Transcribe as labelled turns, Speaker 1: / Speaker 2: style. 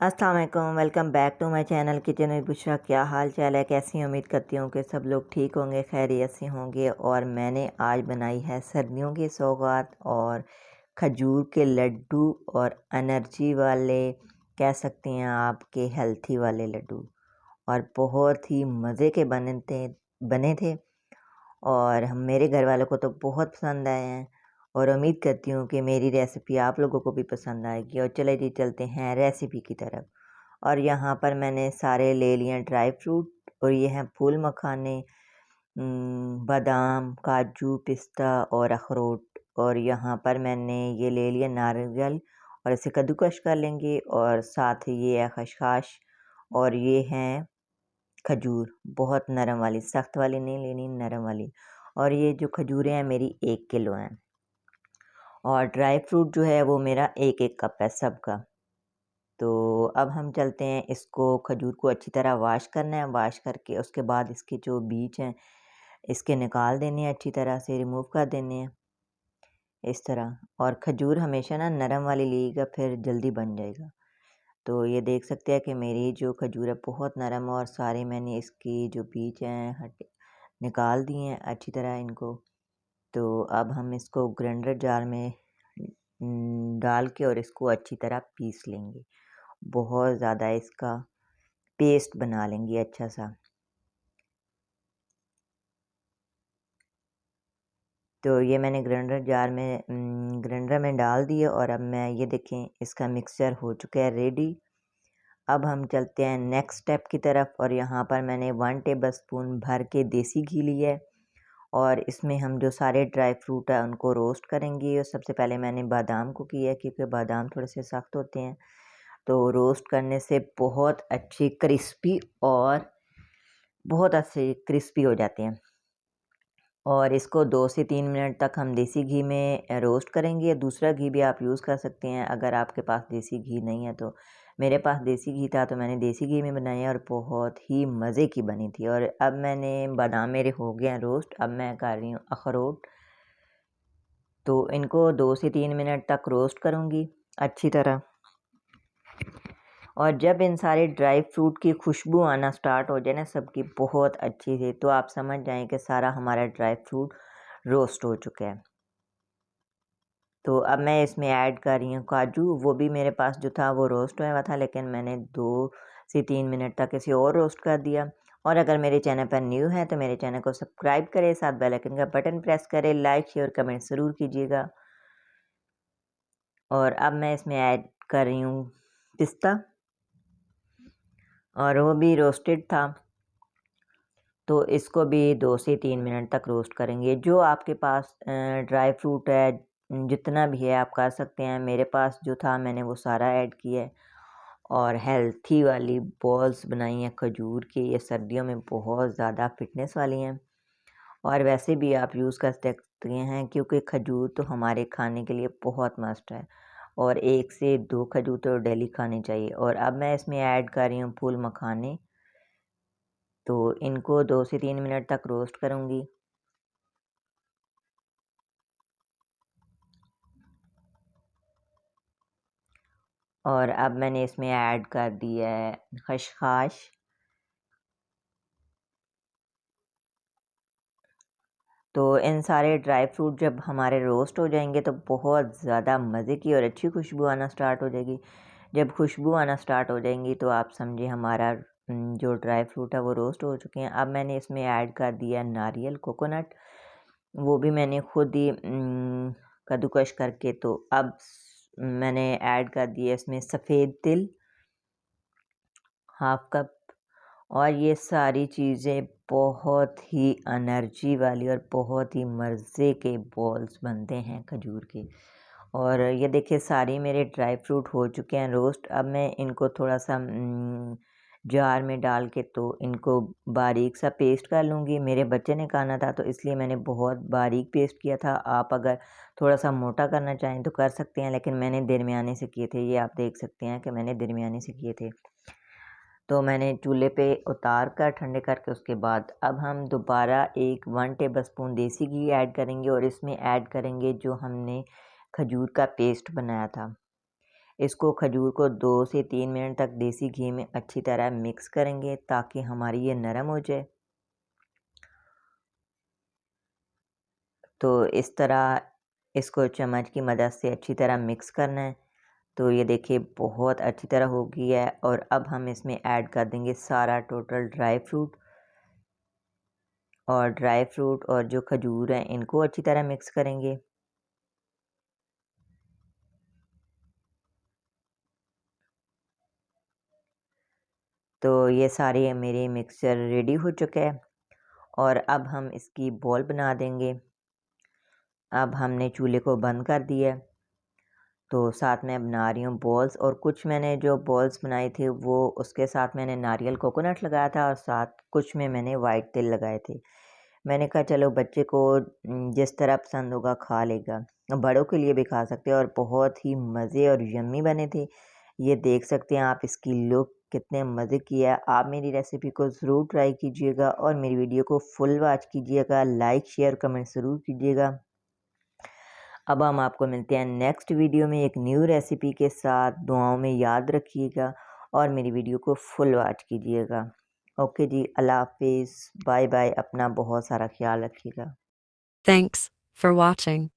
Speaker 1: अस्सलाम वालेकुम, welcome back to my channel kitchen with Bushra. क्या हाल चाल है, कैसी हैं? उम्मीद करती हूँ कि सब लोग ठीक होंगे, खैरियत से होंगे। और मैंने आज बनाई है सर्दियों की सौगात और खजूर के लड्डू और एनर्जी वाले, कह सकते हैं आपके हेल्थी वाले लड्डू। और बहुत ही मज़े के बने थे और मेरे घर वालों को तो बहुत पसंद आए हैं। और उम्मीद करती हूँ कि मेरी रेसिपी आप लोगों को भी पसंद आएगी। और चले जी चलते हैं रेसिपी की तरफ। और यहाँ पर मैंने सारे ले लिए ड्राई फ्रूट, और ये हैं फूल मखाने, बादाम, काजू, पिस्ता और अखरोट। और यहाँ पर मैंने ये ले लिया नारियल, और इसे कद्दूकश कर लेंगे। और साथ ये है खसखस, और ये हैं खजूर, बहुत नरम वाली, सख्त वाली नहीं लेनी, नरम वाली। और ये जो खजूरें हैं मेरी 1 किलो हैं। और ड्राई फ्रूट जो है वो मेरा 1-1 कप है सबका। तो अब हम चलते हैं, इसको खजूर को अच्छी तरह वॉश करना है। वॉश करके उसके बाद इसके जो बीज हैं इसके निकाल देने हैं, अच्छी तरह से रिमूव कर देने हैं इस तरह। और खजूर हमेशा ना नरम वाली लीजिएगा, फिर जल्दी बन जाएगा। तो ये देख सकते हैं कि मेरी जो खजूर है बहुत नरम है, और सारे मैंने इसकी जो बीज हैं हट निकाल दिए हैं अच्छी तरह इनको। तो अब हम इसको ग्राइंडर जार में डाल के और इसको अच्छी तरह पीस लेंगे। बहुत ज़्यादा इसका पेस्ट बना लेंगे अच्छा सा। तो ये मैंने ग्राइंडर में डाल दिए, और अब मैं ये देखें इसका मिक्सचर हो चुका है रेडी। अब हम चलते हैं नेक्स्ट स्टेप की तरफ। और यहाँ पर मैंने 1 टेबल स्पून भर के देसी घी लिया है, और इसमें हम जो सारे ड्राई फ्रूट है उनको रोस्ट करेंगे। और सबसे पहले मैंने बादाम को किया है, क्योंकि बादाम थोड़े से सख्त होते हैं, तो रोस्ट करने से बहुत अच्छी क्रिस्पी और बहुत अच्छे क्रिस्पी हो जाते हैं। और इसको 2 से 3 मिनट तक हम देसी घी में रोस्ट करेंगे। दूसरा घी भी आप यूज़ कर सकते हैं अगर आपके पास देसी घी नहीं है तो। मेरे पास देसी घी था तो मैंने देसी घी में बनाई, और बहुत ही मज़े की बनी थी। और अब मैंने बादाम मेरे हो गए हैं रोस्ट। अब मैं कर रही हूँ अखरोट। तो इनको 2 से 3 मिनट तक रोस्ट करूँगी अच्छी तरह। और जब इन सारे ड्राई फ्रूट की खुशबू आना स्टार्ट हो जाए ना सबकी बहुत अच्छी से, तो आप समझ जाएं कि सारा हमारा ड्राई फ्रूट रोस्ट हो चुका है। तो अब मैं इसमें ऐड कर रही हूँ काजू। वो भी मेरे पास जो था वो रोस्ट हुआ था, लेकिन मैंने 2 से 3 मिनट तक इसे और रोस्ट कर दिया। और अगर मेरे चैनल पर न्यू है तो मेरे चैनल को सब्सक्राइब करें, साथ बेल आइकन का बटन प्रेस करें, लाइक शेयर कमेंट ज़रूर कीजिएगा। और अब मैं इसमें ऐड कर रही हूँ पिस्ता, और वो भी रोस्टेड था। तो इसको भी 2 से 3 मिनट तक रोस्ट करेंगे। जो आपके पास ड्राई फ्रूट है, जितना भी है आप कर सकते हैं। मेरे पास जो था मैंने वो सारा ऐड किया है। और हेल्थी वाली बॉल्स बनाई हैं खजूर की। ये सर्दियों में बहुत ज़्यादा फिटनेस वाली हैं, और वैसे भी आप यूज़ कर सकते हैं, क्योंकि खजूर तो हमारे खाने के लिए बहुत मस्त है। और 1 से 2 खजूर तो डेली खानी चाहिए। और अब मैं इसमें ऐड कर रही हूँ फूल मखाने। तो इनको 2 से 3 मिनट तक रोस्ट करूँगी। और अब मैंने इसमें ऐड कर दिया है खसखस। तो इन सारे ड्राई फ्रूट जब हमारे रोस्ट हो जाएंगे तो बहुत ज़्यादा मज़े की और अच्छी खुशबू आना स्टार्ट हो जाएगी। जब खुशबू आना स्टार्ट हो जाएंगी तो आप समझिए हमारा जो ड्राई फ्रूट है वो रोस्ट हो चुके हैं। अब मैंने इसमें ऐड कर दिया नारियल, कोकोनट। वो भी मैंने खुद ही कद्दूकश करके। तो अब मैंने ऐड कर दिया इसमें सफ़ेद तिल, हाफ कप। और ये सारी चीज़ें बहुत ही एनर्जी वाली और बहुत ही मज़े के बॉल्स बनते हैं खजूर के। और ये देखिए सारी मेरे ड्राई फ्रूट हो चुके हैं रोस्ट। अब मैं इनको थोड़ा सा जार में डाल के तो इनको बारीक सा पेस्ट कर लूँगी। मेरे बच्चे ने खाना था तो इसलिए मैंने बहुत बारीक पेस्ट किया था। आप अगर थोड़ा सा मोटा करना चाहें तो कर सकते हैं, लेकिन मैंने दरमियाने से किए थे। ये आप देख सकते हैं कि मैंने दरमियाने से किए थे। तो मैंने चूल्हे पे उतार कर ठंडे करके उसके बाद अब हम दोबारा 1 टेबल स्पून देसी घी ऐड करेंगे, और इसमें ऐड करेंगे जो हमने खजूर का पेस्ट बनाया था। इसको खजूर को 2 से 3 मिनट तक देसी घी में अच्छी तरह मिक्स करेंगे ताकि हमारी ये नरम हो जाए। तो इस तरह इसको चम्मच की मदद से अच्छी तरह मिक्स करना है। तो ये देखिए बहुत अच्छी तरह हो गई है और अब हम इसमें ऐड कर देंगे सारा टोटल ड्राई फ्रूट और जो खजूर हैं इनको अच्छी तरह मिक्स करेंगे। तो ये सारे मेरे मिक्सचर रेडी हो चुका है और अब हम इसकी बॉल बना देंगे। अब हमने चूल्हे को बंद कर दिया है। तो साथ में बना रही हूँ बॉल्स और कुछ मैंने जो बॉल्स बनाए थे वो उसके साथ मैंने नारियल कोकोनट लगाया था और साथ कुछ में मैंने वाइट तिल लगाए थे। मैंने कहा चलो बच्चे को जिस तरह पसंद होगा खा लेगा। बड़ों के लिए भी खा सकते हैं और बहुत ही मज़े और यम्मी बने थे। ये देख सकते हैं आप इसकी लुक कितने मज़े की है। आप मेरी रेसिपी को ज़रूर ट्राई कीजिएगा और मेरी वीडियो को फुल वॉच कीजिएगा, लाइक शेयर कमेंट ज़रूर कीजिएगा। अब हम आपको मिलते हैं नेक्स्ट वीडियो में एक न्यू रेसिपी के साथ। दुआओं में याद रखिएगा और मेरी वीडियो को फुल वॉच कीजिएगा। ओके जी, अल्लाह हाफिज़, बाय बाय, अपना बहुत सारा ख्याल रखिएगा।
Speaker 2: Thanks for watching.